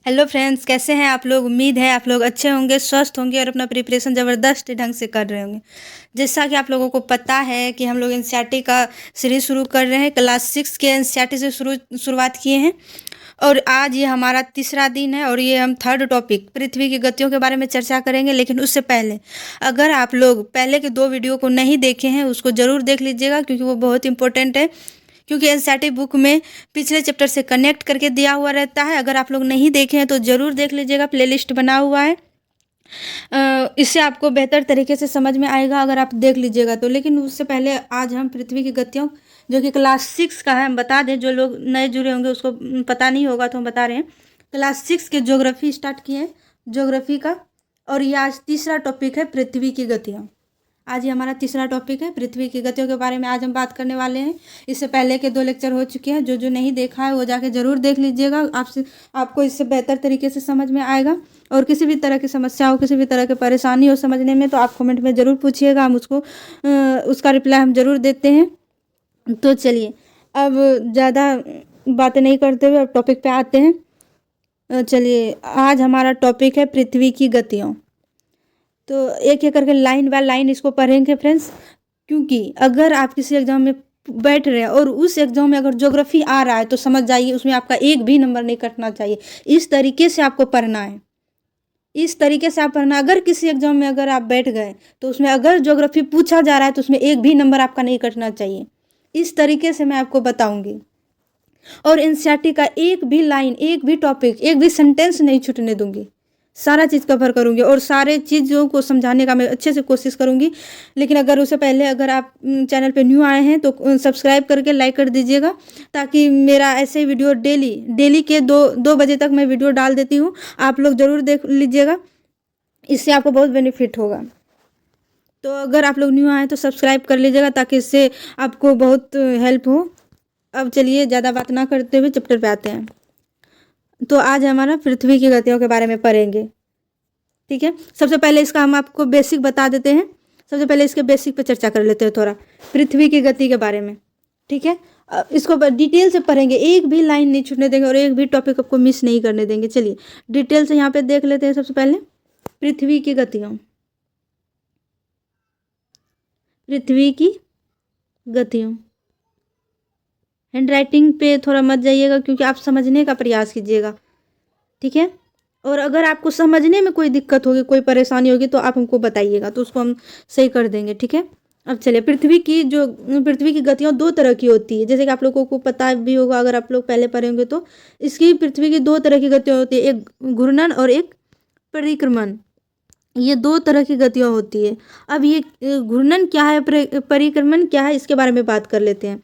Hello friends, कैसे हैं आप लोग। उम्मीद है आप लोग अच्छे होंगे, स्वस्थ होंगे और अपना प्रिपरेशन ज़बरदस्त ढंग से कर रहे होंगे। जैसा कि आप लोगों को पता है कि हम लोग एनसीईआरटी का सीरीज शुरू कर रहे हैं। क्लास 6 के एनसीईआरटी से शुरुआत किए हैं और आज ये हमारा तीसरा दिन है और ये हम थर्ड टॉपिक पृथ्वी की गतियों के बारे में चर्चा करेंगे। लेकिन उससे पहले अगर आप लोग पहले के 2 वीडियो को नहीं देखे हैं उसको ज़रूर देख लीजिएगा, क्योंकि वो बहुत इंपॉर्टेंट है। क्योंकि एनसीईआरटी बुक में पिछले चैप्टर से कनेक्ट करके दिया हुआ रहता है। अगर आप लोग नहीं देखे हैं तो ज़रूर देख लीजिएगा, प्लेलिस्ट बना हुआ है। इससे आपको बेहतर तरीके से समझ में आएगा अगर आप देख लीजिएगा तो। लेकिन उससे पहले आज हम पृथ्वी की गतियों, जो कि क्लास 6 का है, हम बता दें, जो लोग नए जुड़े होंगे उसको पता नहीं होगा तो हम बता रहे हैं। क्लास 6 के ज्योग्राफी स्टार्ट किए हैं, ज्योग्राफी का, और ये आज तीसरा टॉपिक है पृथ्वी की गतियाँ। आज ये हमारा तीसरा टॉपिक है पृथ्वी की गतियों के बारे में आज हम बात करने वाले हैं। इससे पहले के 2 लेक्चर हो चुके हैं, जो नहीं देखा है वो जाके ज़रूर देख लीजिएगा। आपको इससे बेहतर तरीके से समझ में आएगा। और किसी भी तरह की समस्या हो, किसी भी तरह की परेशानी हो समझने में, तो आप कमेंट में ज़रूर पूछिएगा, हम उसका रिप्लाई हम ज़रूर देते हैं। तो चलिए अब ज़्यादा बातें नहीं करते हुए अब टॉपिक पे आते हैं। चलिए, आज हमारा टॉपिक है पृथ्वी की गतियों। तो एक एक करके लाइन बाय लाइन इसको पढ़ेंगे फ्रेंड्स, क्योंकि अगर आप किसी एग्जाम में बैठ रहे हैं और उस एग्जाम में अगर ज्योग्राफी आ रहा है तो समझ जाइए उसमें आपका एक भी नंबर नहीं कटना चाहिए। इस तरीके से आपको पढ़ना है, इस तरीके से आप पढ़ना। अगर किसी एग्जाम में अगर आप बैठ गए तो उसमें अगर ज्योग्राफी पूछा जा रहा है तो उसमें एक भी नंबर आपका नहीं कटना चाहिए। इस तरीके से मैं आपको बताऊंगी। और एनसीईआरटी का एक भी लाइन, एक भी टॉपिक, एक भी सेंटेंस नहीं छूटने दूंगी। सारा चीज़ कवर करूंगी और सारे चीज़ों को समझाने का मैं अच्छे से कोशिश करूंगी। लेकिन अगर उससे पहले अगर आप चैनल पे न्यू आए हैं तो सब्सक्राइब करके लाइक कर दीजिएगा, ताकि मेरा ऐसे वीडियो डेली के 2 बजे तक मैं वीडियो डाल देती हूँ। आप लोग ज़रूर देख लीजिएगा, इससे आपको बहुत बेनिफिट होगा। तो अगर आप लोग न्यू आए तो सब्सक्राइब कर लीजिएगा, ताकि इससे आपको बहुत हेल्प हो। अब चलिए ज़्यादा बात ना करते हुए चैप्टर पे आते हैं। तो आज हमारा पृथ्वी की गतियों के बारे में पढ़ेंगे, ठीक है। सबसे पहले इसका हम आपको बेसिक बता देते हैं। सबसे पहले इसके बेसिक पे चर्चा कर लेते हैं थोड़ा, पृथ्वी की गति के बारे में, ठीक है। इसको डिटेल से पढ़ेंगे, एक भी लाइन नहीं छूटने देंगे और एक भी टॉपिक आपको मिस नहीं करने देंगे। चलिए डिटेल से यहाँ पे देख लेते हैं। सबसे पहले पृथ्वी की गतियों, पृथ्वी की गतियों। हैंड राइटिंग पे थोड़ा मत जाइएगा, क्योंकि आप समझने का प्रयास कीजिएगा, ठीक है। और अगर आपको समझने में कोई दिक्कत होगी, कोई परेशानी होगी तो आप हमको बताइएगा, तो उसको हम सही कर देंगे, ठीक है। अब चलिए, पृथ्वी की गतियाँ 2 तरह की होती है, जैसे कि आप लोगों को पता भी होगा अगर आप लोग पहले पढ़े होंगे तो। इसकी पृथ्वी की 2 तरह की गतियाँ होती है, एक घूर्णन और एक परिक्रमण। ये 2 तरह की गतियाँ होती है। अब ये घूर्णन क्या है, परिक्रमण क्या है, इसके बारे में बात कर लेते हैं।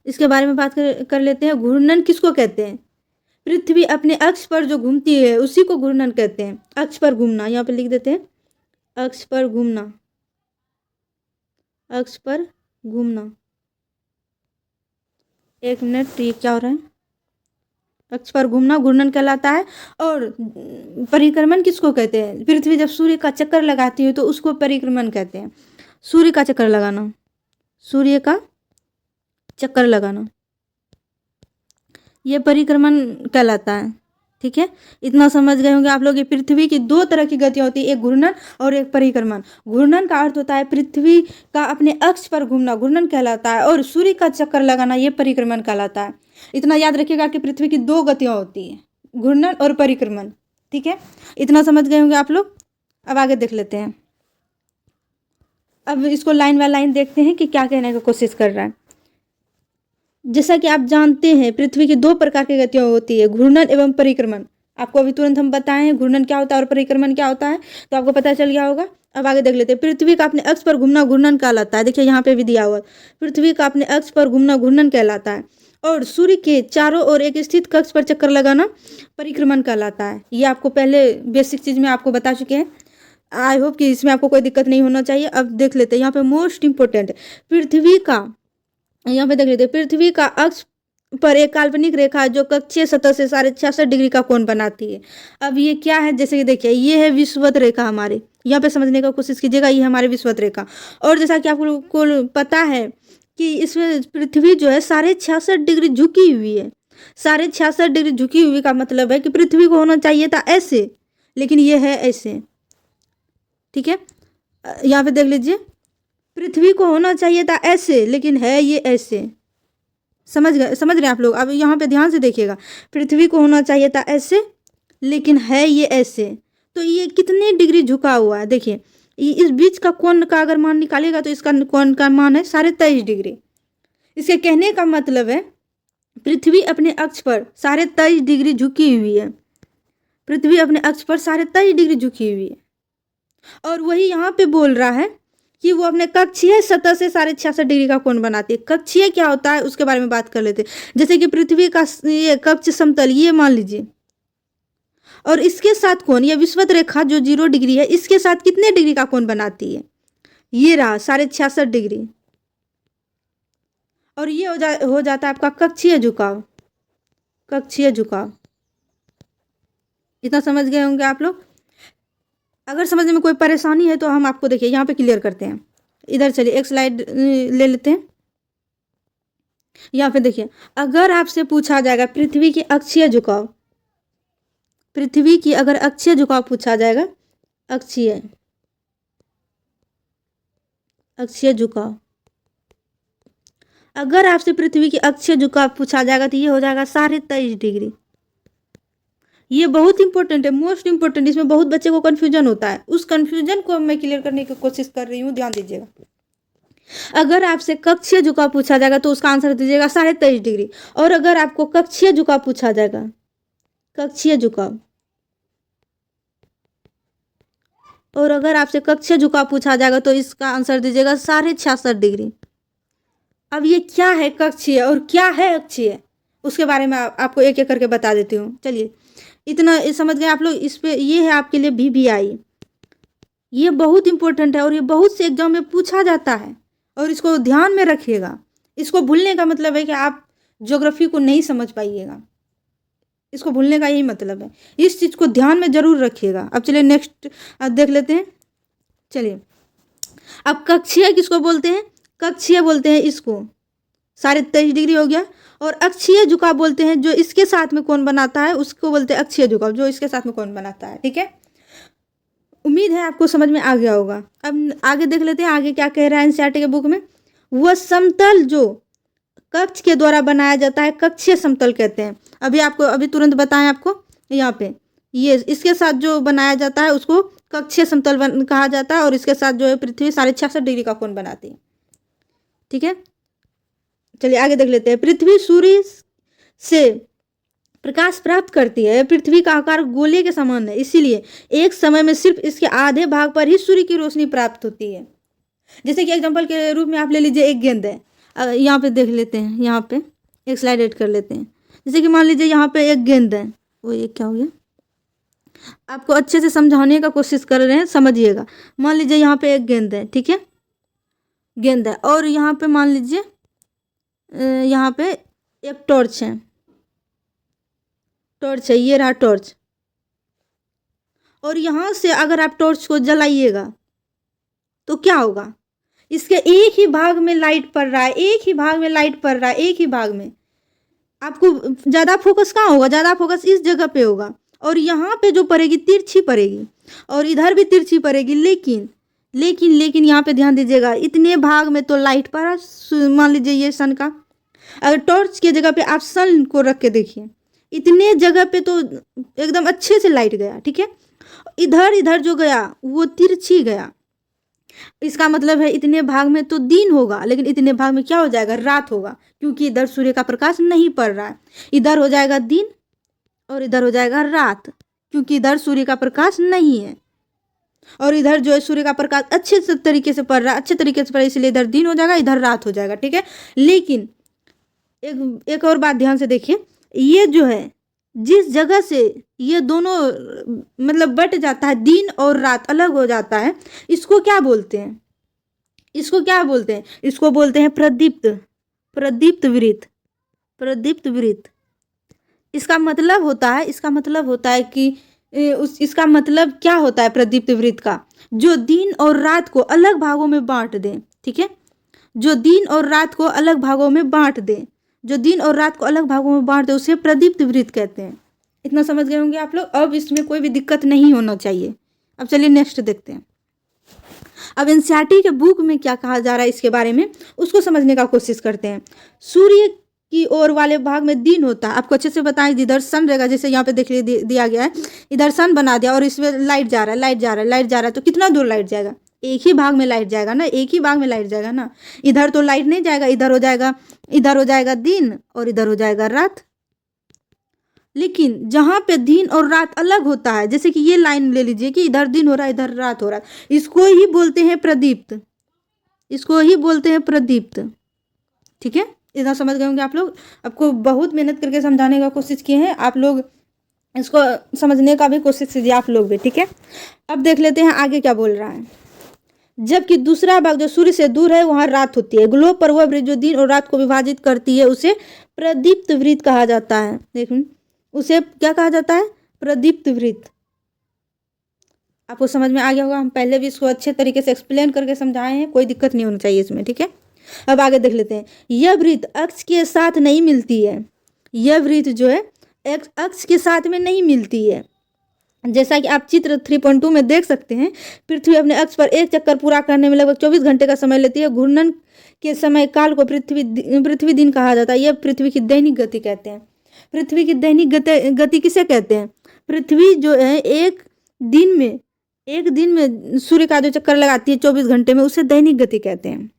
इसके बारे में बात कर लेते हैं। घूर्णन किसको कहते हैं? पृथ्वी अपने अक्ष पर जो घूमती है उसी को घूर्णन कहते हैं। अक्ष पर घूमना, यहाँ पे लिख देते हैं, अक्ष पर घूमना, अक्ष पर घूमना। एक मिनट, ये क्या हो रहा है? अक्ष पर घूमना घूर्णन कहलाता है। और परिक्रमण किसको कहते हैं? पृथ्वी जब सूर्य का चक्कर लगाती है तो उसको परिक्रमण कहते हैं। सूर्य का चक्कर लगाना, सूर्य का चक्कर लगाना, ये परिक्रमण कहलाता है, ठीक है। इतना समझ गए होंगे आप लोग। ये पृथ्वी की 2 तरह की गतियाँ होती है, एक घूर्णन और एक परिक्रमण। घूर्णन का अर्थ होता है पृथ्वी का अपने अक्ष पर घूमना, घूर्णन कहलाता है, और सूर्य का चक्कर लगाना, ये परिक्रमण कहलाता है। इतना याद रखिएगा कि पृथ्वी की 2 गतियाँ होती है, घूर्णन और परिक्रमण, ठीक है। इतना समझ गए होंगे आप लोग। अब आगे देख लेते हैं। अब इसको लाइन बाय लाइन देखते हैं कि क्या कहने की कोशिश कर रहा है। जैसा कि आप जानते हैं, पृथ्वी की 2 प्रकार की गतियाँ होती है, घूर्णन एवं परिक्रमण। आपको अभी तुरंत हम बताए हैं घूर्णन क्या होता है और परिक्रमण क्या होता है, तो आपको पता चल गया होगा। अब आगे देख लेते हैं। पृथ्वी का अपने अक्ष पर घूमना घूर्णन कहलाता है। देखिए यहाँ पे भी दिया हुआ, पृथ्वी का अपने अक्ष पर घूमना घूर्णन कहलाता है, और सूर्य के चारों ओर एक स्थित कक्ष पर चक्कर लगाना परिक्रमण कहलाता है। ये आपको पहले बेसिक चीज़ में आपको बता चुके हैं। आई होप कि इसमें आपको कोई दिक्कत नहीं होना चाहिए। अब देख लेते हैं, यहाँ पे मोस्ट इंपोर्टेंट, पृथ्वी का, यहाँ पे देख लेते हैं, पृथ्वी का अक्ष पर एक काल्पनिक रेखा जो कक्षीय सतह से 66.5 डिग्री का कोण बनाती है। अब ये क्या है? जैसे कि देखिए, ये है विषुवत रेखा हमारे, यहाँ पे समझने का कोशिश कीजिएगा, ये हमारे विषुवत रेखा। और जैसा कि आपको पता है कि इसमें पृथ्वी जो है 66.5 डिग्री झुकी हुई है। 66 डिग्री झुकी हुई का मतलब है कि पृथ्वी को होना चाहिए था ऐसे, लेकिन ये है ऐसे। ठीक है, यहाँ पे देख लीजिए, पृथ्वी को होना चाहिए था ऐसे, लेकिन है ये ऐसे। समझ रहे हैं आप लोग? अब यहाँ पे ध्यान से देखिएगा, पृथ्वी को होना चाहिए था ऐसे, लेकिन है ये ऐसे। तो ये कितने डिग्री झुका हुआ है? देखिए, इस बीच का कोण का अगर मान निकालेगा तो इसका कोण का मान है 23.5 डिग्री। इसके कहने का मतलब है पृथ्वी अपने अक्ष पर 23.5 डिग्री झुकी हुई है। पृथ्वी अपने अक्ष पर 23.5 डिग्री झुकी हुई है, और वही यहाँ पे बोल रहा है कि वो अपने कक्षीय सतह से 66.5 डिग्री का कोण बनाती है। कक्षीय क्या होता है उसके बारे में बात कर लेते हैं। जैसे कि पृथ्वी का ये कक्ष समतल, ये मान लीजिए, और इसके साथ कोण, ये विषुवत रेखा जो 0 डिग्री है, इसके साथ कितने डिग्री का कोण बनाती है? ये रहा 66.5 डिग्री, और ये हो जाता है आपका कक्षीय झुकाव। कक्षीय झुकाव, इतना समझ गए होंगे आप लोग। अगर समझने में कोई परेशानी है तो हम आपको देखिए यहाँ पे क्लियर करते हैं। इधर चलिए एक स्लाइड ले लेते हैं। यहाँ पे देखिए, अगर आपसे पूछा जाएगा पृथ्वी की अक्षीय झुकाव, पृथ्वी की अगर अक्षीय झुकाव पूछा जाएगा, अक्षीय झुकाव, अगर आपसे पृथ्वी की अक्षीय झुकाव पूछा जाएगा तो ये हो जाएगा 23.5 डिग्री। ये बहुत इंपॉर्टेंट है, मोस्ट इंपॉर्टेंट। इसमें बहुत बच्चे को कन्फ्यूजन होता है, उस कन्फ्यूजन को मैं क्लियर करने की कोशिश कर रही हूँ, ध्यान दीजिएगा। अगर आपसे कक्षीय झुकाव पूछा जाएगा तो उसका आंसर दीजिएगा 23.5 डिग्री। और अगर आपको कक्षीय झुकाव पूछा जाएगा, कक्षीय झुकाव, और अगर आपसे कक्षीय झुकाव पूछा जाएगा तो इसका आंसर दीजिएगा 66.5 डिग्री। अब ये क्या है कक्षीय और क्या है अक्षीय, उसके बारे में आपको एक एक करके बता देती हूँ। चलिए, इतना समझ गए आप लोग। इस पे ये है आपके लिए VVI, ये बहुत इंपॉर्टेंट है और ये बहुत से एग्जाम में पूछा जाता है, और इसको ध्यान में रखिएगा। इसको भूलने का मतलब है कि आप ज्योग्राफी को नहीं समझ पाइएगा, इसको भूलने का यही मतलब है। इस चीज़ को ध्यान में जरूर रखिएगा। अब चलिए नेक्स्ट देख लेते हैं। चलिए, अब कक्षीय किसको बोलते हैं? कक्षीय बोलते हैं इसको, 23.5 डिग्री हो गया। और अक्षीय झुकाव बोलते हैं जो इसके साथ में कोण बनाता है, उसको बोलते हैं अक्षीय झुकाव, जो इसके साथ में कोण बनाता है। ठीक है, उम्मीद है आपको समझ में आ गया होगा। अब आगे देख लेते हैं, आगे क्या कह रहा है एनसीईआरटी के बुक में। वह समतल जो कक्ष के द्वारा बनाया जाता है कक्षीय समतल कहते हैं। अभी तुरंत बताएं आपको, यहाँ पे ये इसके साथ जो बनाया जाता है उसको कक्षीय समतल कहा जाता है, और इसके साथ जो है पृथ्वी 66.5 डिग्री का कोण बनाती है। ठीक है, चलिए आगे देख लेते हैं। पृथ्वी सूर्य से प्रकाश प्राप्त करती है। पृथ्वी का आकार गोले के समान है, इसीलिए एक समय में सिर्फ इसके आधे भाग पर ही सूर्य की रोशनी प्राप्त होती है। जैसे कि एग्जांपल के रूप में आप ले लीजिए, एक गेंद है, यहाँ पे देख लेते हैं, यहाँ पे एक स्लाइड ऐड कर लेते हैं। जैसे कि मान लीजिए यहाँ पे एक गेंद है, वो ये क्या हो गया, आपको अच्छे से समझाने का कोशिश कर रहे हैं, समझिएगा। मान लीजिए यहाँ पे एक गेंद है, ठीक है, गेंद है, और यहाँ पे मान लीजिए यहाँ पे एक टॉर्च है, ये रहा टॉर्च। और यहाँ से अगर आप टॉर्च को जलाइएगा तो क्या होगा? इसके एक ही भाग में लाइट पड़ रहा है, एक ही भाग में लाइट पड़ रहा है, एक ही भाग में। आपको ज़्यादा फोकस कहाँ होगा? ज़्यादा फोकस इस जगह पे होगा, और यहाँ पे जो पड़ेगी तिरछी पड़ेगी, और इधर भी तिरछी पड़ेगी। लेकिन यहाँ पे ध्यान दीजिएगा, इतने भाग में तो लाइट पड़ा। मान लीजिए ये सन का, अगर टॉर्च की जगह पे आप सन को रख के देखिए, इतने जगह पे तो एकदम अच्छे से लाइट गया। ठीक है, इधर जो गया वो तिरछी गया। इसका मतलब है इतने भाग में तो दिन होगा, लेकिन इतने भाग में क्या हो जाएगा? रात होगा, क्योंकि इधर सूर्य का प्रकाश नहीं पड़ रहा है। इधर हो जाएगा दिन और इधर हो जाएगा रात, क्योंकि इधर सूर्य का प्रकाश नहीं है, और इधर जो है सूर्य का प्रकाश अच्छे से तरीके से पड़ रहा है, अच्छे तरीके से पड़ रहा है, इसलिए इधर दिन हो जाएगा, इधर रात हो जाएगा। ठीक है, लेकिन एक और बात ध्यान से देखिए, ये जो है जिस जगह से ये दोनों मतलब बट जाता है, दिन और रात अलग हो जाता है, इसको क्या बोलते हैं? इसको बोलते हैं प्रदीप्त वृत्त। इसका मतलब होता है कि इसका मतलब क्या होता है प्रदीप्त वृत्त का? जो दिन और रात को अलग भागों में बांट दें। ठीक है, जो दिन और रात को अलग भागों में बांट दें, जो दिन और रात को अलग भागों में बांट दे उसे प्रदीप्त वृत्त कहते हैं। इतना समझ गए होंगे आप लोग। अब इसमें कोई भी दिक्कत नहीं होना चाहिए। अब चलिए नेक्स्ट देखते हैं। अब एनसीईआरटी के बुक में क्या कहा जा रहा है इसके बारे में उसको समझने का कोशिश करते हैं। सूर्य की ओर वाले भाग में दिन होता है, आपको अच्छे से बताएं, जिधर सन रहेगा, जैसे यहाँ पे देखिए दिया गया है, इधर सन बना दिया और इसमें लाइट जा रहा है, लाइट जा रहा है, लाइट जा रहा है, तो कितना दूर लाइट जाएगा? एक ही भाग में लाइट जाएगा ना, एक ही भाग में लाइट जाएगा ना। इधर तो लाइट नहीं जाएगा, इधर हो जाएगा दिन और इधर हो जाएगा रात। लेकिन जहाँ पे दिन और रात अलग होता है, जैसे कि ये लाइन ले लीजिए कि इधर दिन हो रहा है, इधर रात हो रहा है, इसको ही बोलते हैं प्रदीप्त, इसको ही बोलते हैं प्रदीप्त। ठीक है, इतना समझ गए होंगे आप लोग। आपको बहुत मेहनत करके समझाने का कोशिश किए हैं, आप लोग इसको समझने का भी कोशिश कीजिए आप लोग भी। ठीक है, अब देख लेते हैं आगे क्या बोल रहा है। जबकि दूसरा भाग जो सूर्य से दूर है वहाँ रात होती है। ग्लोब पर वह वृत्त जो दिन और रात को विभाजित करती है उसे प्रदीप्त वृत्त कहा जाता है। देखिए उसे क्या कहा जाता है? प्रदीप्त वृत्त। आपको समझ में आ गया होगा, हम पहले भी इसको अच्छे तरीके से एक्सप्लेन करके समझाए हैं, कोई दिक्कत नहीं होनी चाहिए इसमें। ठीक है, अब आगे देख लेते हैं। यह वृत्त अक्ष के साथ नहीं मिलती है, यह वृत्त जो है अक्ष के साथ में नहीं मिलती है। जैसा कि आप चित्र 3.2 में देख सकते हैं, पृथ्वी अपने अक्ष पर एक चक्कर पूरा करने में लगभग 24 घंटे का समय लेती है। घूर्णन के समय काल को पृथ्वी दिन कहा जाता है। यह पृथ्वी की दैनिक गति कहते हैं। पृथ्वी की दैनिक गति किसे कहते हैं? पृथ्वी जो है एक दिन में सूर्य का जो चक्कर लगाती है 24 घंटे में, उसे दैनिक गति कहते हैं।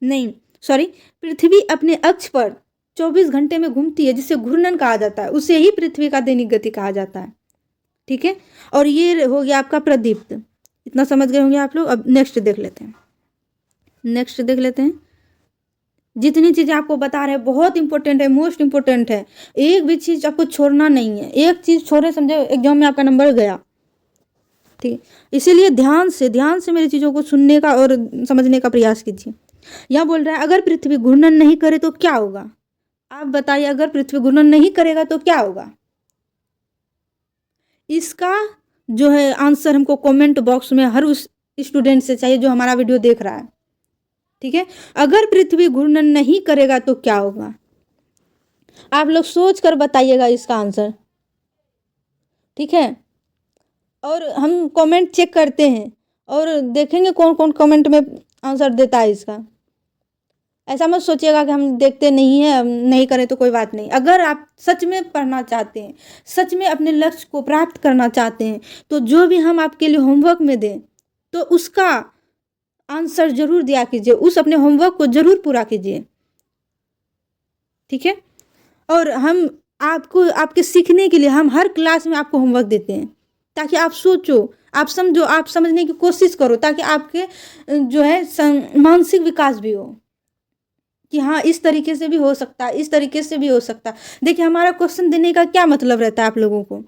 नहीं सॉरी, पृथ्वी अपने अक्ष पर 24 घंटे में घूमती है, जिसे घूर्णन कहा जाता है, उसे ही पृथ्वी का दैनिक गति कहा जाता है। ठीक है, और ये हो गया आपका प्रदीप्त। इतना समझ गए होंगे आप लोग। अब नेक्स्ट देख लेते हैं। जितनी चीज़ें आपको बता रहे हैं बहुत इंपॉर्टेंट है, मोस्ट इंपॉर्टेंट है, एक भी चीज़ आपको छोड़ना नहीं है। एक चीज़ छोड़े समझे एग्जाम में आपका नंबर गया। ठीक, इसीलिए ध्यान से मेरी चीज़ों को सुनने का और समझने का प्रयास कीजिए। यहाँ बोल रहा है अगर पृथ्वी घूर्णन नहीं करे तो क्या होगा? आप बताइए, अगर पृथ्वी घूर्णन नहीं करेगा तो क्या होगा? इसका जो है आंसर हमको कमेंट बॉक्स में हर उस स्टूडेंट से चाहिए जो हमारा वीडियो देख रहा है। ठीक है, अगर पृथ्वी घूर्णन नहीं करेगा तो क्या होगा? आप लोग सोच कर बताइएगा इसका आंसर। ठीक है, और हम कमेंट चेक करते हैं और देखेंगे कौन कौन कमेंट में आंसर देता है इसका। ऐसा मत सोचिएगा कि हम देखते नहीं हैं, नहीं करें तो कोई बात नहीं। अगर आप सच में पढ़ना चाहते हैं, सच में अपने लक्ष्य को प्राप्त करना चाहते हैं, तो जो भी हम आपके लिए होमवर्क में दें तो उसका आंसर जरूर दिया कीजिए, उस अपने होमवर्क को जरूर पूरा कीजिए। ठीक है, और हम आपको आपके सीखने के लिए हम हर क्लास में आपको होमवर्क देते हैं, ताकि आप सोचो, आप समझो, आप समझने की कोशिश करो, ताकि आपके जो है मानसिक विकास भी हो कि हाँ इस तरीके से भी हो सकता है, इस तरीके से भी हो सकता है। देखिए हमारा क्वेश्चन देने का क्या मतलब रहता है आप लोगों को,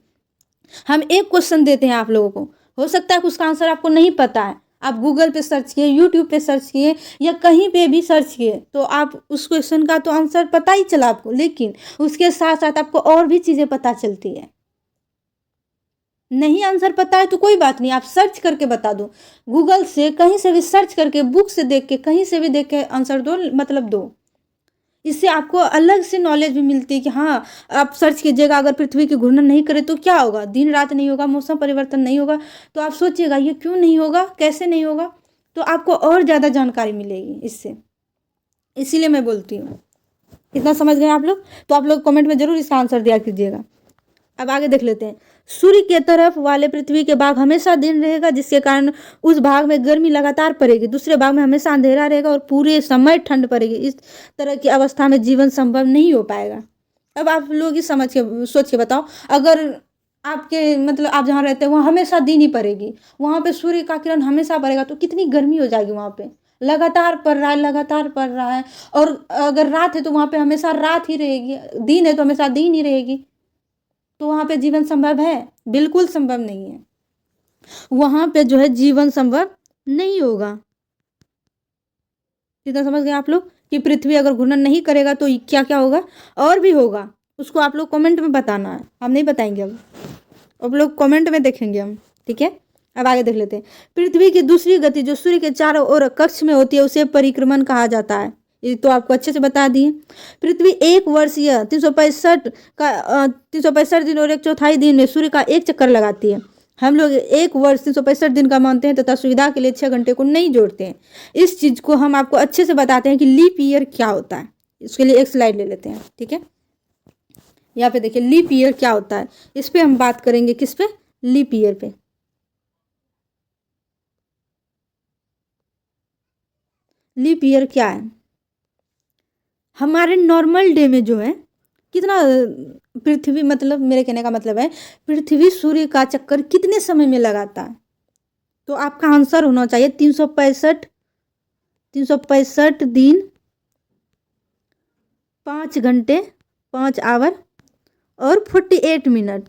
हम एक क्वेश्चन देते हैं आप लोगों को, हो सकता है कि उसका आंसर आपको नहीं पता है, आप गूगल पे सर्च किए, यूट्यूब पे सर्च किए या कहीं पे भी सर्च किए, तो आप उस क्वेश्चन का तो आंसर पता ही चला आपको, लेकिन उसके साथ साथ आपको और भी चीज़ें पता चलती है। नहीं आंसर पता है तो कोई बात नहीं, आप सर्च करके बता दो, गूगल से कहीं से भी सर्च करके, बुक से देख के, कहीं से भी देख के आंसर दो, मतलब दो। इससे आपको अलग से नॉलेज भी मिलती है कि हाँ आप सर्च कीजिएगा अगर पृथ्वी की घूर्णन नहीं करे तो क्या होगा, दिन रात नहीं होगा, मौसम परिवर्तन नहीं होगा, तो आप सोचिएगा ये क्यों नहीं होगा, कैसे नहीं होगा, तो आपको और ज़्यादा जानकारी मिलेगी इससे। इसीलिए मैं बोलती हूँ। इतना समझ गए आप लोग? तो आप लोग कमेंट में जरूर इसका आंसर दिया कीजिएगा। अब आगे देख लेते हैं। सूर्य के तरफ वाले पृथ्वी के भाग हमेशा दिन रहेगा, जिसके कारण उस भाग में गर्मी लगातार पड़ेगी, दूसरे भाग में हमेशा अंधेरा रहेगा और पूरे समय ठंड पड़ेगी। इस तरह की अवस्था में जीवन संभव नहीं हो पाएगा। अब आप लोग ही समझ के सोच के बताओ, अगर आपके मतलब आप जहाँ रहते हैं वहाँ हमेशा दिन ही पड़ेगी, वहाँ पे सूर्य का किरण हमेशा पड़ेगा, तो कितनी गर्मी हो जाएगी वहाँ पे, लगातार पड़ रहा है। और अगर रात है तो वहाँ पे हमेशा रात ही रहेगी, दिन है तो हमेशा दिन ही रहेगी, तो वहाँ पे जीवन संभव है? बिल्कुल संभव नहीं है, वहाँ पे जो है जीवन संभव नहीं होगा। इतना समझ गए आप लोग कि पृथ्वी अगर घूर्णन नहीं करेगा तो क्या क्या होगा, और भी होगा, उसको आप लोग कमेंट में बताना है, हम नहीं बताएंगे। अब लोग कमेंट में देखेंगे हम। ठीक है, अब आगे देख लेते हैं। पृथ्वी की दूसरी गति जो सूर्य के चारों ओर कक्ष में होती है उसे परिक्रमण कहा जाता है। ये तो आपको अच्छे से बता दिए। पृथ्वी एक वर्षीय 365 दिन और 1/4 दिन में सूर्य का एक चक्कर लगाती है। हम लोग एक वर्ष 365 दिन का मानते हैं तथा सुविधा के लिए 6 घंटे को नहीं जोड़ते हैं। इस चीज़ को हम आपको अच्छे से बताते हैं कि लीप ईयर क्या होता है। इसके लिए एक स्लाइड ले लेते हैं, ठीक है। यहाँ पे देखिए लीप ईयर क्या होता है, इस पे हम बात करेंगे। किस पे? लीप ईयर पे। लीप ईयर क्या है? हमारे नॉर्मल डे में जो है कितना पृथ्वी, मतलब मेरे कहने का मतलब है पृथ्वी सूर्य का चक्कर कितने समय में लगाता है? तो आपका आंसर होना चाहिए 365 दिन 5 घंटे 5 आवर और 48 मिनट।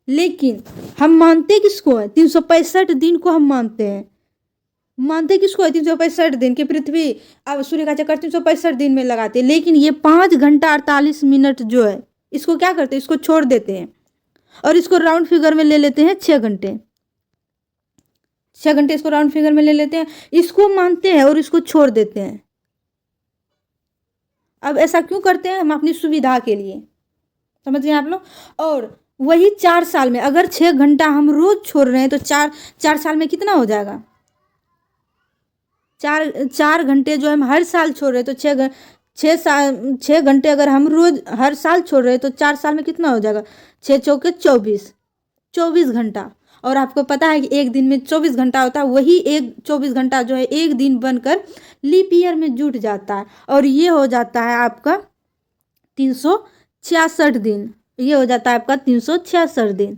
लेकिन हम मानते किसको है? 365 दिन को हम मानते हैं। मानते किसको है? 365 दिन की पृथ्वी अब सूर्य का चक्कर 365 दिन में लगाते हैं। लेकिन ये 5 घंटा 48 मिनट जो है इसको क्या करते हैं? इसको छोड़ देते हैं और इसको राउंड फिगर में ले लेते हैं 6 घंटे। 6 घंटे इसको राउंड फिगर में ले लेते हैं, इसको मानते हैं और इसको छोड़ देते हैं। अब ऐसा क्यों करते हैं? हम अपनी सुविधा के लिए, समझ गए आप लोग। और वही 4 साल में अगर 6 घंटा हम रोज छोड़ रहे हैं तो 4 साल में कितना हो जाएगा? 4 घंटे जो हम हर साल छोड़ रहे हैं तो 6 घंटे अगर हम रोज हर साल छोड़ रहे हैं तो 4 साल में कितना हो जाएगा? 6 चौके 24 घंटा। और आपको पता है कि एक दिन में 24 घंटा होता है, वही एक 24 घंटा जो है एक दिन बनकर लीप ईयर में जुट जाता है और ये हो जाता है आपका 366 दिन। ये हो जाता है आपका 366 दिन।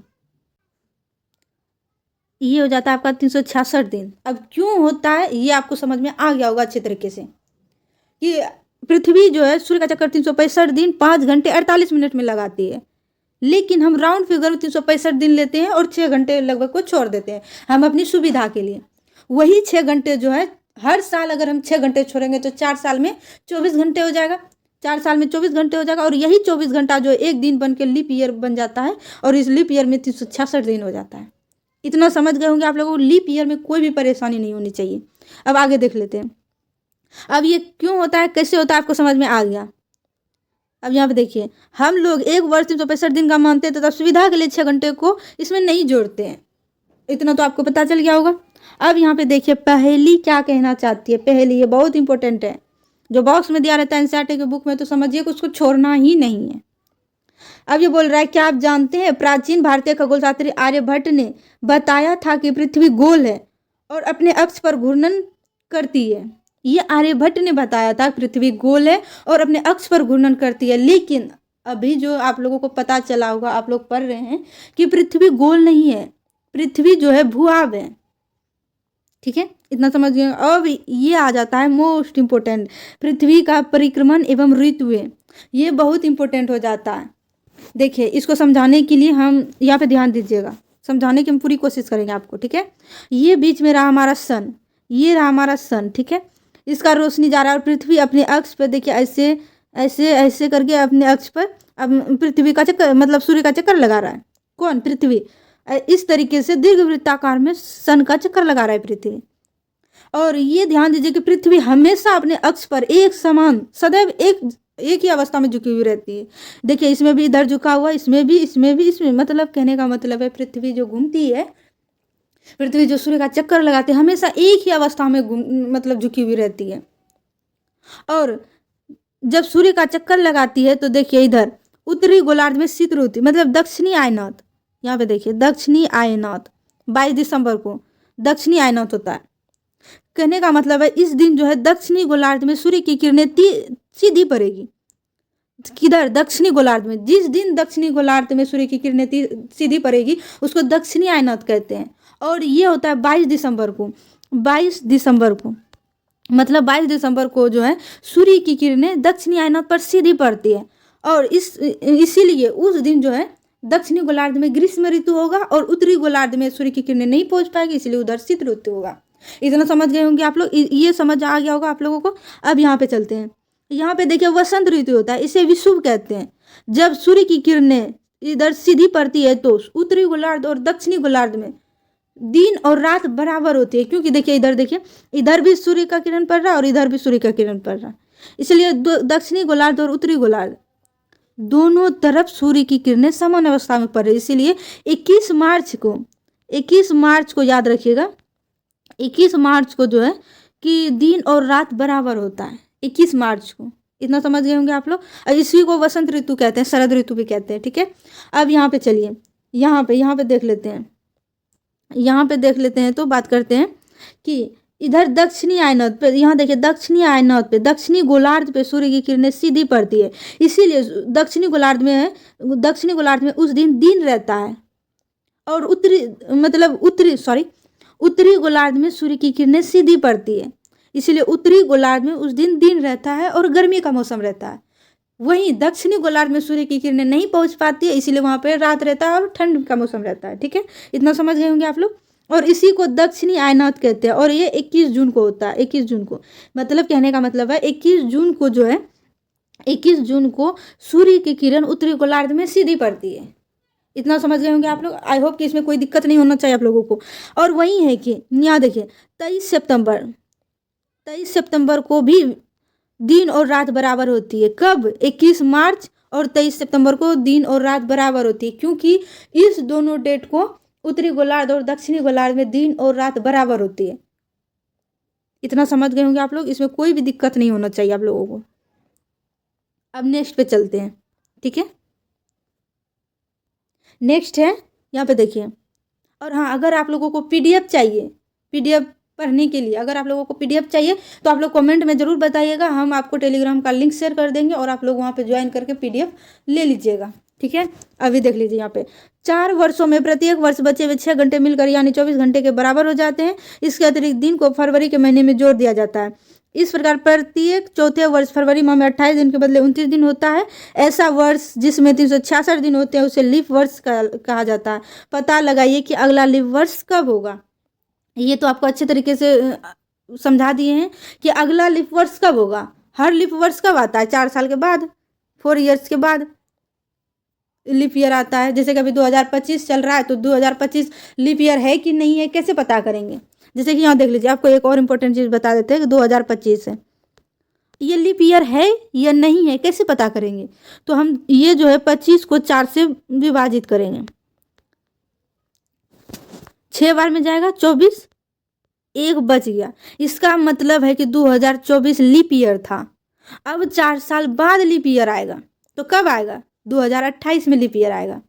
ये हो जाता है आपका 366 दिन। अब क्यों होता है ये आपको समझ में आ गया होगा अच्छे तरीके से कि पृथ्वी जो है सूर्य का चक्कर 365 दिन 5 घंटे 48 मिनट में लगाती है। लेकिन हम राउंड फिगर में 365 दिन लेते हैं और 6 घंटे लगभग को छोड़ देते हैं हम अपनी सुविधा के लिए। वही 6 घंटे जो है हर साल अगर हम 6 घंटे छोड़ेंगे तो 4 साल में 24 घंटे हो जाएगा। 4 साल में 24 घंटे हो जाएगा और यही 24 घंटा जो एक दिन बन के लीप ईयर बन जाता है और इस लीप ईयर में 366 दिन हो जाता है। इतना समझ गए होंगे आप लोगों को। लीप ईयर में कोई भी परेशानी नहीं होनी चाहिए। अब आगे देख लेते हैं। अब ये क्यों होता है, कैसे होता है, आपको समझ में आ गया। अब यहाँ पे देखिए हम लोग एक वर्ष 365 दिन का मानते हैं तथा सुविधा के लिए 6 घंटे को इसमें नहीं जोड़ते हैं। इतना तो आपको पता चल गया होगा। अब यहाँ पे देखिए पहेली क्या कहना चाहती है। पहेली ये बहुत इंपॉर्टेंट है, जो बॉक्स में दिया रहता है एनसीईआरटी की बुक में, तो समझिए कि उसको छोड़ना ही नहीं है। अब ये बोल रहा है क्या आप जानते हैं प्राचीन भारतीय खगोल शास्त्री आर्यभट्ट ने बताया था कि पृथ्वी गोल है और अपने अक्ष पर घूर्णन करती है। ये आर्यभट्ट ने बताया था पृथ्वी गोल है और अपने अक्ष पर घूर्णन करती है। लेकिन अभी जो आप लोगों को पता चला होगा, आप लोग पढ़ रहे हैं कि पृथ्वी गोल नहीं है, पृथ्वी जो है भूआब है। ठीक है, इतना समझ गए। अब ये आ जाता है मोस्ट इम्पोर्टेंट, पृथ्वी का परिक्रमण एवं ऋतुएं। ये बहुत इंपॉर्टेंट हो जाता है। देखिए इसको समझाने के लिए हम यहाँ पे ध्यान दीजिएगा, समझाने की हम पूरी कोशिश करेंगे आपको। ठीक है, ये बीच में रहा हमारा सन, ये रहा हमारा सन। ठीक है, इसका रोशनी जा रहा है और पृथ्वी अपने अक्ष पर देखिए ऐसे ऐसे ऐसे करके अपने अक्ष पर अब पृथ्वी का चक्कर, मतलब सूर्य का चक्कर लगा रहा है। कौन? पृथ्वी। इस तरीके से दीर्घवृत्ताकार में सन का चक्कर लगा रहा है पृथ्वी। और ये ध्यान दीजिए कि पृथ्वी हमेशा अपने अक्ष पर एक समान सदैव एक ही अवस्था में झुकी हुई रहती है। देखिए इसमें भी इधर झुका हुआ, इसमें भी, इसमें भी, इसमें, मतलब कहने का मतलब है पृथ्वी जो घूमती है, पृथ्वी जो सूर्य का चक्कर लगाती है, हमेशा एक ही अवस्था में मतलब झुकी हुई रहती है। और जब सूर्य का चक्कर लगाती है तो देखिए इधर उत्तरी गोलार्ध में शीत ऋतु, मतलब दक्षिणी आयनात, यहाँ पे देखिए दक्षिणी आयनात 22 दिसंबर को दक्षिणी आयनात होता है। कहने का मतलब है इस दिन जो है दक्षिणी गोलार्ध में सूर्य की किरणें सीधी पड़ेगी। किधर? दक्षिणी गोलार्ध में। जिस दिन दक्षिणी गोलार्ध में सूर्य की किरणें सीधी पड़ेगी उसको दक्षिणी आयनात कहते हैं। और ये होता है 22 दिसंबर को। 22 दिसंबर को मतलब 22 दिसंबर को जो है सूर्य की किरणें दक्षिणी आयनात पर सीधी पड़ती है। और इसीलिए उस दिन जो है दक्षिणी गोलार्ध में ग्रीष्म ऋतु होगा और उत्तरी गोलार्ध में सूर्य की किरणें नहीं पहुंच पाएगी, इसलिए उधर शीत ऋतु होगा। इतना समझ गए होंगे आप लोग, ये समझ आ गया होगा आप लोगों को। अब यहाँ पे चलते हैं। यहाँ पे देखिए वसंत ऋतु होता है, इसे विषुव कहते हैं। जब सूर्य की किरणें इधर सीधी पड़ती है तो उत्तरी गोलार्ध और दक्षिणी गोलार्ध में दिन और रात बराबर होती है, क्योंकि देखिए इधर देखिए, इधर भी सूर्य का किरण पड़ रहा है और इधर भी सूर्य का किरण पड़ रहा है, इसलिए दक्षिणी गोलार्ध और उत्तरी गोलार्ध दोनों तरफ सूर्य की किरणें समान अवस्था में पड़ रही है। इसीलिए 21 मार्च को याद रखिएगा, 21 मार्च को जो है कि दिन और रात बराबर होता है, 21 मार्च को। इतना समझ गए होंगे आप लोग। और इसी को वसंत ऋतु कहते हैं, शरद ऋतु भी कहते हैं, ठीक है। अब यहाँ पे चलिए, यहाँ पे देख लेते हैं, यहाँ पे देख लेते हैं तो बात करते हैं कि इधर दक्षिणी आयनोत पे, यहाँ देखिए दक्षिणी आयनोत पे, दक्षिणी गोलार्ध पे सूर्य की किरणें सीधी पड़ती है, इसीलिए दक्षिणी गोलार्ध में उस दिन रहता है, और उत्तरी गोलार्ध में सूर्य की किरणें सीधी पड़ती है, इसीलिए उत्तरी गोलार्ध में उस दिन रहता है और गर्मी का मौसम रहता है। वहीं दक्षिणी गोलार्ध में सूर्य की किरणें नहीं पहुंच पाती है, इसीलिए वहां पे रात रहता है और ठंड का मौसम रहता है, ठीक है। इतना समझ गए होंगे आप लोग। और इसी को दक्षिणी आयनात कहते हैं, और ये 21 जून को होता है, 21 जून को, मतलब कहने का मतलब है 21 जून को जो है, 21 जून को सूर्य की किरण उत्तरी गोलार्ध में सीधी पड़ती है। इतना समझ गए होंगे आप लोग। आई होप कि इसमें कोई दिक्कत नहीं होना चाहिए आप लोगों को। और वही है कि यहाँ देखिए 23 सितंबर को भी दिन और रात बराबर होती है। कब? 21 मार्च और 23 सितंबर को दिन और रात बराबर होती है, क्योंकि इस दोनों डेट को उत्तरी गोलार्ध और दक्षिणी गोलार्ध में दिन और रात बराबर होती है। इतना समझ गए होंगे आप लोग, इसमें कोई भी दिक्कत नहीं होना चाहिए आप लोगों को। अब नेक्स्ट पे चलते हैं, ठीक है। नेक्स्ट है, यहाँ पे देखिए। और हाँ, अगर आप लोगों को पीडीएफ चाहिए, पीडीएफ पढ़ने के लिए अगर आप लोगों को पीडीएफ चाहिए तो आप लोग कमेंट में ज़रूर बताइएगा, हम आपको टेलीग्राम का लिंक शेयर कर देंगे और आप लोग वहाँ पे ज्वाइन करके पीडीएफ ले लीजिएगा, ठीक है। अभी देख लीजिए यहाँ पे, 4 वर्षों में प्रत्येक वर्ष बचे हुए 6 घंटे मिलकर यानी 24 घंटे के बराबर हो जाते हैं। इसके अतिरिक्त दिन को फरवरी के महीने में जोड़ दिया जाता है। इस प्रकार प्रत्येक चौथे वर्ष फरवरी माह में 28 दिन के बदले 29 दिन होता है। ऐसा वर्ष जिसमें 366 दिन होते हैं उसे लीप वर्ष कहा जाता है। पता लगाइए कि अगला लीप वर्ष कब होगा। ये तो आपको अच्छे तरीके से समझा दिए हैं कि अगला लीप वर्ष कब होगा। हर लीप वर्ष कब आता है? 4 साल के बाद, 4 ईयर्स के बाद लीप ईयर आता है। जैसे कि अभी 2025 चल रहा है, तो 2025 लीप ईयर है कि नहीं है, कैसे पता करेंगे? जैसे कि यहाँ देख लीजिए, आपको एक और इम्पोर्टेंट चीज़ बता देते हैं कि 2025 है, ये लीप ईयर है या नहीं है, कैसे पता करेंगे? तो हम ये जो है 25 को 4 से विभाजित करेंगे, 6 बार में जाएगा 24, 1 बच गया। इसका मतलब है कि 2024 लीप ईयर था। अब 4 साल बाद लीप ईयर आएगा, तो कब आएगा? 2028 में लीप ईयर आएगा।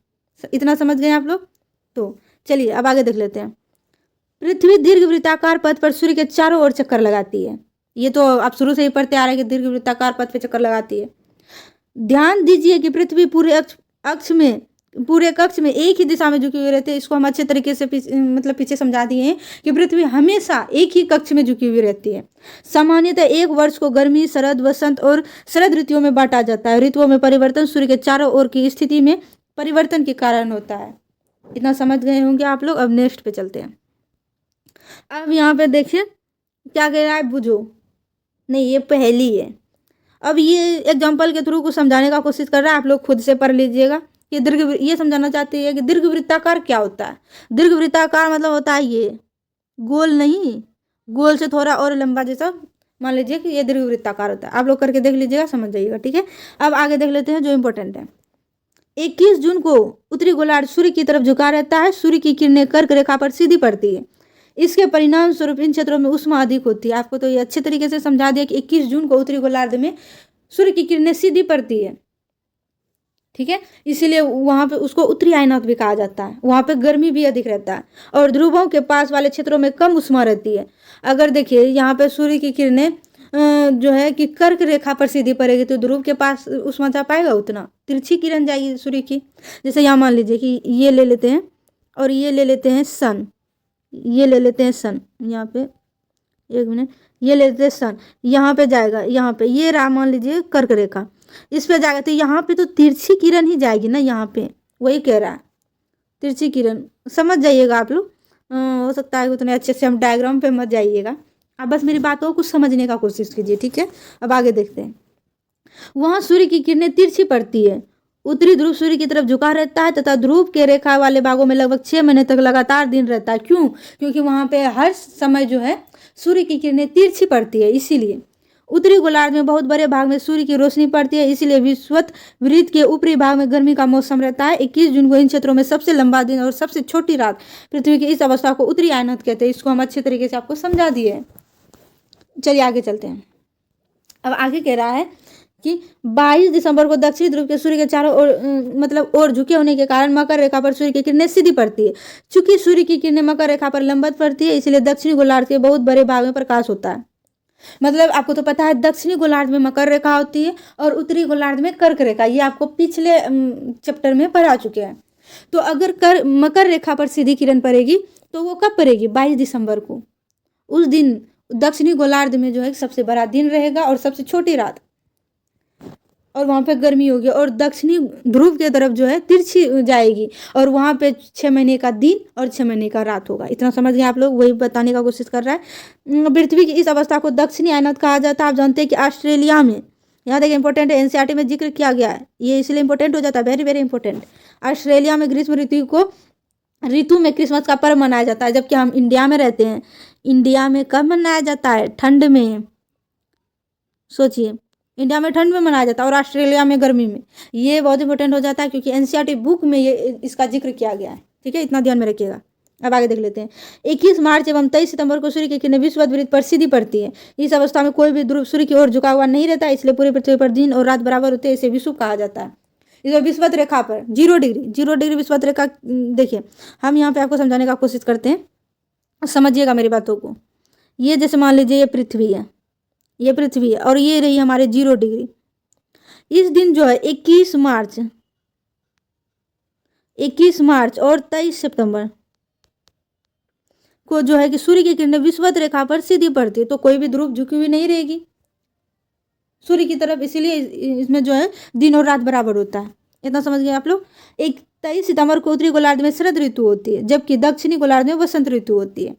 इतना समझ गए आप लोग? तो चलिए अब आगे देख लेते हैं। पृथ्वी दीर्घ वृत्ताकार पथ पर सूर्य के चारों ओर चक्कर लगाती है। ये तो आप शुरू से ही पढ़ते आ रहे हैं कि दीर्घ वृत्ताकार पथ पे चक्कर लगाती है। ध्यान दीजिए कि पृथ्वी पूरे कक्ष में एक ही दिशा में झुकी हुई रहती है। इसको हम अच्छे तरीके से पीछे समझा दिए हैं कि पृथ्वी हमेशा एक ही कक्ष में झुकी हुई रहती है। सामान्यतः एक वर्ष को गर्मी, शरद, वसंत और शरद ऋतुओं में बांटा जाता है। ऋतुओं में परिवर्तन सूर्य के चारों ओर की स्थिति में परिवर्तन के कारण होता है। इतना समझ गए होंगे आप लोग। अब नेक्स्ट पे चलते हैं। अब यहाँ पे देखिए क्या कह रहा है, बुझो नहीं, ये पहेली है। अब ये एग्जाम्पल के थ्रू कुछ समझाने का कोशिश कर रहा है, आप लोग खुद से पढ़ लीजिएगा। ये समझाना चाहते हैं कि दीर्घ वृत्ताकार क्या होता है। दीर्घ वृत्ताकार मतलब होता है ये गोल नहीं, गोल से थोड़ा और लंबा जैसा, मान लीजिए कि ये दीर्घ वृत्ताकार होता है। आप लोग करके देख लीजिएगा, समझ जाइएगा, ठीक है। अब आगे देख लेते हैं जो इम्पोर्टेंट है। 21 जून को उत्तरी गोलार्ध सूर्य की तरफ झुका रहता है। सूर्य की किरणें कर्क रेखा पर सीधी पड़ती है। इसके परिणाम स्वरूप इन क्षेत्रों में ऊष्मा अधिक होती है। आपको तो ये अच्छे तरीके से समझा दिया कि 21 जून को उत्तरी गोलार्ध में सूर्य की किरणें सीधी पड़ती है, ठीक है। इसीलिए वहाँ पे उसको उत्तरी आयनात भी कहा जाता है। वहाँ पे गर्मी भी अधिक रहता है और ध्रुवों के पास वाले क्षेत्रों में कम ऊष्मा रहती है। अगर देखिए यहाँ पे सूर्य की किरणें जो है कि कर्क रेखा पर सीधी पड़ेगी तो ध्रुव के पास ऊष्मा जा पाएगा उतना, तिरछी किरण जाएगी सूर्य की। जैसे यहाँ मान लीजिए कि ये ले लेते हैं और ये ले लेते हैं सन, ये ले लेते हैं सन, यहाँ पे 1 मिनट, ये ले लेते हैं सन, यहाँ पे जाएगा, यहाँ पे ये रहा मान लीजिए कर्क रेखा, इस पे जाएगा तो यहाँ पे तो तिरछी किरण ही जाएगी ना। यहाँ पे वही कह रहा है तिरछी किरण, समझ जाइएगा आप लोग। हो सकता है उतने अच्छे से हम डायग्राम पे मत जाइएगा, आप बस मेरी बातों को कुछ समझने का कोशिश कीजिए, ठीक है। अब आगे देखते हैं। वहाँ सूर्य की किरणें तिरछी पड़ती है। उत्तरी ध्रुव सूर्य की तरफ झुका रहता है तथा ध्रुव के रेखा वाले भागों में लगभग 6 महीने तक लगातार दिन रहता है। क्यों? क्योंकि वहां पे हर समय जो है सूर्य की किरणें तिरछी पड़ती है, इसीलिए। उत्तरी गोलार्ध में बहुत बड़े भाग में सूर्य की रोशनी पड़ती है, इसीलिए विषुवत वृत्त के ऊपरी भाग में गर्मी का मौसम रहता है। 21 जून को इन क्षेत्रों में सबसे लंबा दिन और सबसे छोटी रात पृथ्वी की इस अवस्था को उत्तरी आयनोत कहते हैं। इसको हम अच्छे तरीके से आपको समझा दिए। चलिए आगे चलते हैं। अब आगे कह रहा है कि 22 दिसंबर को दक्षिणी ध्रुव के सूर्य के चारों ओर ओर झुके होने के कारण मकर रेखा पर सूर्य की किरणें सीधी पड़ती है। चूंकि सूर्य की किरणें मकर रेखा पर लंबवत पड़ती है, इसलिए दक्षिणी गोलार्ध के बहुत बड़े भाग में प्रकाश होता है। मतलब आपको तो पता है दक्षिणी गोलार्ध में मकर रेखा होती है और उत्तरी गोलार्ध में कर्क रेखा, ये आपको पिछले चैप्टर में पढ़ा चुके हैं। तो अगर मकर रेखा पर सीधी किरण पड़ेगी तो वो कब पड़ेगी? 22 दिसंबर को। उस दिन दक्षिणी गोलार्ध में जो है सबसे बड़ा दिन रहेगा और सबसे छोटी रात, और वहाँ पे गर्मी होगी और दक्षिणी ध्रुव की तरफ जो है तिरछी जाएगी और वहाँ पे 6 महीने का दिन और 6 महीने का रात होगा। इतना समझ गए आप लोग? वही बताने का कोशिश कर रहा है। पृथ्वी की इस अवस्था को दक्षिणी आयनोत कहा जाता है। आप जानते हैं कि ऑस्ट्रेलिया में, यहाँ देखिए इंपॉर्टेंट है, एनसीईआरटी में जिक्र किया गया है, ये इसलिए इंपॉर्टेंट हो जाता है, वेरी वेरी इंपॉर्टेंट। ऑस्ट्रेलिया में ग्रीष्म ऋतु में क्रिसमस का पर्व मनाया जाता है, जबकि हम इंडिया में रहते हैं। इंडिया में कब मनाया जाता है? ठंड में। सोचिए, इंडिया में ठंड में मनाया जाता है और ऑस्ट्रेलिया में गर्मी में। ये बहुत इंपॉर्टेंट हो जाता है क्योंकि एनसीईआरटी बुक में ये इसका जिक्र किया गया है। ठीक है, इतना ध्यान में रखिएगा। अब आगे देख लेते हैं। 21 मार्च एवं 23 सितंबर को सूर्य की किरणें विषुवत वृत्त पर सीधी पड़ती है। इस अवस्था में कोई भी ध्रुव सूर्य की ओर झुका हुआ नहीं रहता, इसलिए पूरी पृथ्वी पर दिन और रात बराबर होते हैं। इसे विषुव कहा जाता है। इस विषुवत रेखा पर 0 डिग्री विषुवत रेखा। देखिए, हम यहाँ पे आपको समझाने का कोशिश करते हैं, समझिएगा मेरी बातों को। ये जैसे मान लीजिए ये पृथ्वी है, ये पृथ्वी है और ये रही हमारे 0 डिग्री। इस दिन जो है 21 मार्च और 23 सितंबर को जो है कि सूर्य की किरणें विषुवत रेखा पर सीधी पड़ती है, तो कोई भी ध्रुव झुकी हुई नहीं रहेगी सूर्य की तरफ, इसीलिए इसमें जो है दिन और रात बराबर होता है। इतना समझ गए आप लोग? 23 सितंबर को उत्तरी गोलार्ध में शरद ऋतु होती है, जबकि दक्षिणी गोलार्ध में वसंत ऋतु होती है।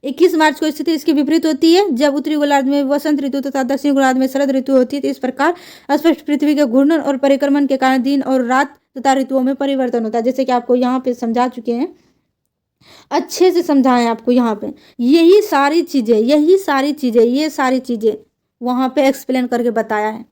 21 मार्च को स्थिति इसकी विपरीत होती है, जब उत्तरी गोलार्ध में वसंत ऋतु तथा दक्षिणी गोलार्ध में शरद ऋतु होती है। तो इस प्रकार स्पष्ट पृथ्वी के घूर्णन और परिक्रमण के कारण दिन और रात तथा ऋतुओं में परिवर्तन होता है। जैसे कि आपको यहाँ पे समझा चुके हैं, अच्छे से समझाएं आपको यहाँ पे। ये सारी चीजें वहाँ पे एक्सप्लेन करके बताया है।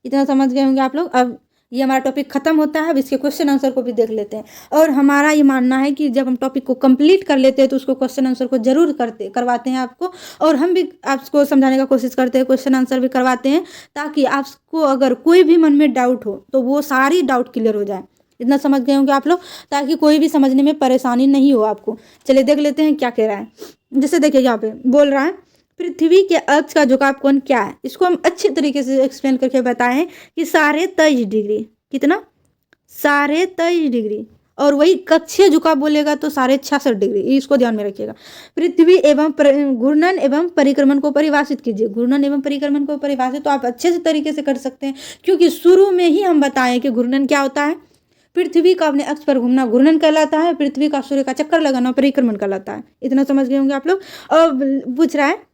इतना समझ गए होंगे आप लोग। अब ये हमारा टॉपिक खत्म होता है। अब इसके क्वेश्चन आंसर को भी देख लेते हैं। और हमारा ये मानना है कि जब हम टॉपिक को कंप्लीट कर लेते हैं तो उसको क्वेश्चन आंसर को जरूर करवाते हैं आपको, और हम भी आपको समझाने का कोशिश करते हैं, क्वेश्चन आंसर भी करवाते हैं, ताकि आपको अगर कोई भी मन में डाउट हो तो वो सारी डाउट क्लियर हो जाए। इतना समझ गए होंगे आप लोग, ताकि कोई भी समझने में परेशानी नहीं हो आपको। चलिए देख लेते हैं क्या कह रहा है। जैसे देखिए यहाँ पे बोल रहा है पृथ्वी के अक्ष का झुकाव कोण क्या है। इसको हम अच्छे तरीके से एक्सप्लेन करके बताएं कि 23.5 डिग्री। कितना? 23.5 डिग्री। और वही कक्षीय झुकाव बोलेगा तो 66.5 डिग्री। इसको ध्यान में रखिएगा। पृथ्वी एवं घूर्णन एवं परिक्रमण को परिभाषित कीजिए। घूर्णन एवं परिक्रमण को परिभाषित तो आप अच्छे से तरीके से कर सकते हैं, क्योंकि शुरू में ही हम बताएं कि घूर्णन क्या होता है। पृथ्वी का अपने अक्ष पर घूमना घूर्णन कहलाता है, पृथ्वी का सूर्य का चक्कर लगाना परिक्रमण कहलाता है। इतना समझ गए होंगे आप लोग। अब पूछ रहा है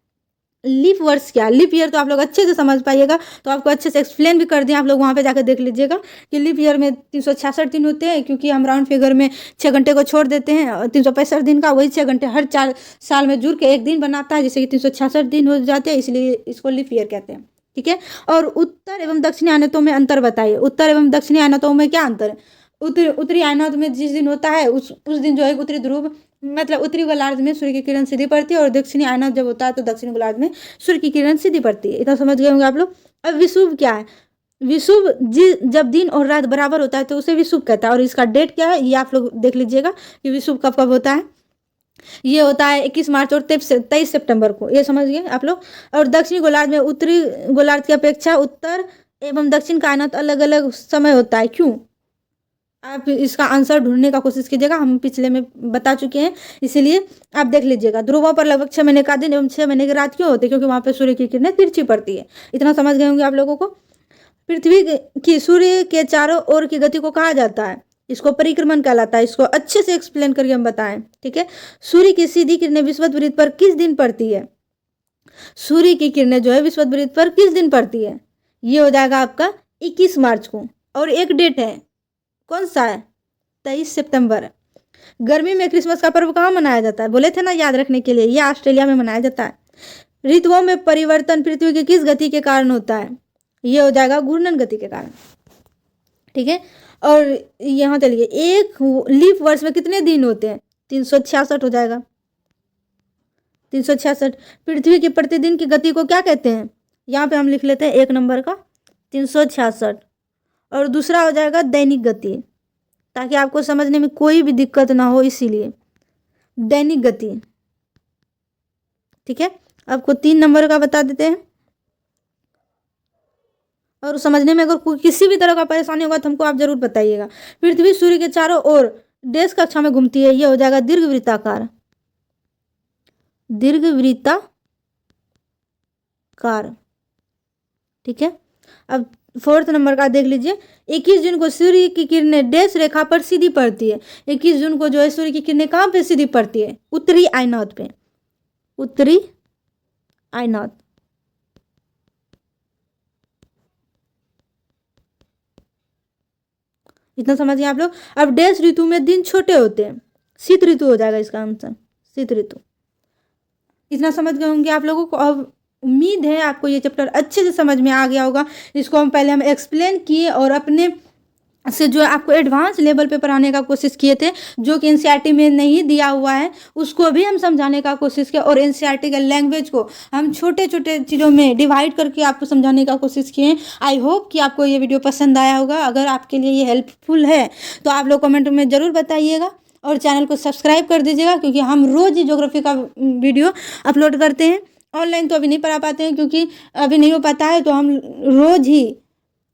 लीप वर्ष क्या? लीप ईयर तो आप लोग अच्छे से समझ पाइएगा, तो आपको अच्छे से एक्सप्लेन भी कर दिया। आप लोग वहाँ पे जाकर देख लीजिएगा कि लीप ईयर में 366 दिन होते हैं, क्योंकि हम राउंड फिगर में 6 घंटे को छोड़ देते हैं। 365 दिन का वही 6 घंटे हर 4 साल में जुड़ के एक दिन बनाता है, जिससे कि 366 दिन हो जाते हैं, इसलिए इसको लीप ईयर कहते हैं। ठीक है। और उत्तर एवं दक्षिणी आयनतों में अंतर बताइए। उत्तर एवं दक्षिणी आयनतों में क्या अंतर है? उत्तरी आयनत में जिस दिन होता है उस दिन जो है उत्तरी ध्रुव मतलब उत्तरी गोलार्ध में सूर्य की किरण सीधी पड़ती है, और दक्षिणी आयनत जब होता है तो दक्षिणी गोलार्ध में सूर्य की किरण सीधी पड़ती है। इतना समझ गए होंगे आप लोग। अब विषुव क्या है? विषुव जब दिन और रात बराबर होता है तो उसे विषुव कहता है, और इसका डेट क्या है ये आप लोग देख लीजिएगा कि विषुव कब कब होता है। ये होता है 21 मार्च और 23 सितंबर को। ये समझ गए आप लोग। और दक्षिणी गोलार्ध में उत्तरी गोलार्ध की अपेक्षा उत्तर एवं दक्षिण का आयनत अलग अलग समय होता है। क्यों? आप इसका आंसर ढूंढने का कोशिश कीजिएगा, हम पिछले में बता चुके हैं, इसीलिए आप देख लीजिएगा। ध्रुवों पर लगभग 6 महीने का दिन एवं 6 महीने की रात क्यों होती है? क्योंकि वहाँ पे सूर्य की किरणें तिरछी पड़ती है। इतना समझ गए होंगे आप लोगों को। पृथ्वी की सूर्य के चारों ओर की गति को कहा जाता है, इसको परिक्रमण कहलाता है। इसको अच्छे से एक्सप्लेन करके हम बताएं। ठीक है। सूर्य की सीधी किरणें विषुवत वृत्त पर किस दिन पड़ती है? सूर्य की किरणें जो है विषुवत वृत्त पर किस दिन पड़ती है? ये हो जाएगा आपका 21 मार्च को। और एक डेट है कौन सा है? 23 सितंबर। गर्मी में क्रिसमस का पर्व कहाँ मनाया जाता है? बोले थे ना याद रखने के लिए, यह ऑस्ट्रेलिया में मनाया जाता है। ऋतुओं में परिवर्तन पृथ्वी की किस गति के कारण होता है? ये हो जाएगा घूर्णन गति के कारण। ठीक है। और यहाँ चलिए, एक लीप वर्ष में कितने दिन होते हैं? 366 हो जाएगा। 366। पृथ्वी की प्रतिदिन की गति को क्या कहते हैं? यहाँ पे हम लिख लेते हैं 1 नंबर का 366। और दूसरा हो जाएगा दैनिक गति, ताकि आपको समझने में कोई भी दिक्कत ना हो, इसीलिए दैनिक गति। ठीक है, आपको 3 नंबर का बता देते हैं। और समझने में अगर कोई किसी भी तरह का परेशानी होगा तो हमको आप जरूर बताइएगा। पृथ्वी सूर्य के चारों ओर डेश कक्षा में घूमती है, यह हो जाएगा दीर्घवृत्ताकार। दीर्घवृत्ताकार। ठीक है। अब 4 नंबर का देख लीजिए। 21 जून को सूर्य की किरणें डैश रेखा पर सीधी पड़ती है। 21 जून को जो है सूर्य की किरणें कहाँ पे सीधी पड़ती है? उत्तरी आइनॉथ पे। उत्तरी आइनॉथ। इतना समझ गए आप लोग। अब डैश ऋतु में दिन छोटे होते हैं, शीत ऋतु हो जाएगा इसका आंसर, शीत ऋतु। इतना समझ गए होंगे आप लोगों को। अब उम्मीद है आपको ये चैप्टर अच्छे से समझ में आ गया होगा। इसको हम पहले एक्सप्लेन किए और अपने से जो आपको एडवांस लेवल पे पढ़ाने का कोशिश किए थे, जो कि एनसीईआरटी में नहीं दिया हुआ है, उसको भी हम समझाने का कोशिश किया। और एनसीईआरटी के लैंग्वेज को हम छोटे छोटे चीज़ों में डिवाइड करके आपको समझाने का कोशिश किए। आई होप कि आपको ये वीडियो पसंद आया होगा। अगर आपके लिए ये हेल्पफुल है तो आप लोग कमेंट में ज़रूर बताइएगा और चैनल को सब्सक्राइब कर दीजिएगा, क्योंकि हम रोज़ ही ज्योग्राफी का वीडियो अपलोड करते हैं। ऑनलाइन तो अभी नहीं पढ़ा पाते हैं क्योंकि अभी नहीं हो पाता है, तो हम रोज़ ही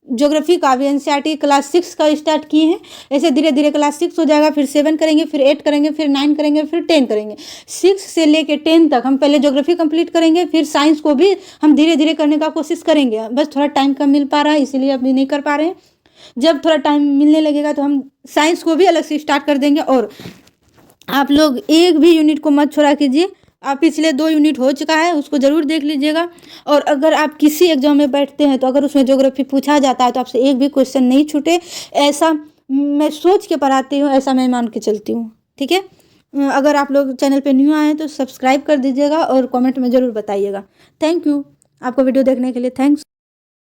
ज्योग्राफी का भी एनसीईआरटी क्लास 6 का स्टार्ट किए हैं। ऐसे धीरे धीरे क्लास 6 हो जाएगा, फिर 7 करेंगे, फिर 8 करेंगे, फिर 9 करेंगे, फिर 10 करेंगे। 6 से लेके 10 तक हम पहले ज्योग्राफी कंप्लीट करेंगे, फिर साइंस को भी हम धीरे धीरे करने का कोशिश करेंगे। बस थोड़ा टाइम कम मिल पा रहा है, इसीलिए अभी नहीं कर पा रहे हैं। जब थोड़ा टाइम मिलने लगेगा तो हम साइंस को भी अलग से स्टार्ट कर देंगे। और आप लोग एक भी यूनिट को मत छोड़ा कीजिए। आप पिछले 2 यूनिट हो चुका है, उसको ज़रूर देख लीजिएगा। और अगर आप किसी एग्जाम में बैठते हैं तो अगर उसमें ज्योग्राफी पूछा जाता है तो आपसे एक भी क्वेश्चन नहीं छूटे, ऐसा मैं सोच के पढ़ाती हूँ, ऐसा मैं मान के चलती हूँ। ठीक है। अगर आप लोग चैनल पे न्यू आए हैं तो सब्सक्राइब कर दीजिएगा और कमेंट में ज़रूर बताइएगा। Thank you. आपको वीडियो देखने के लिए थैंक्स।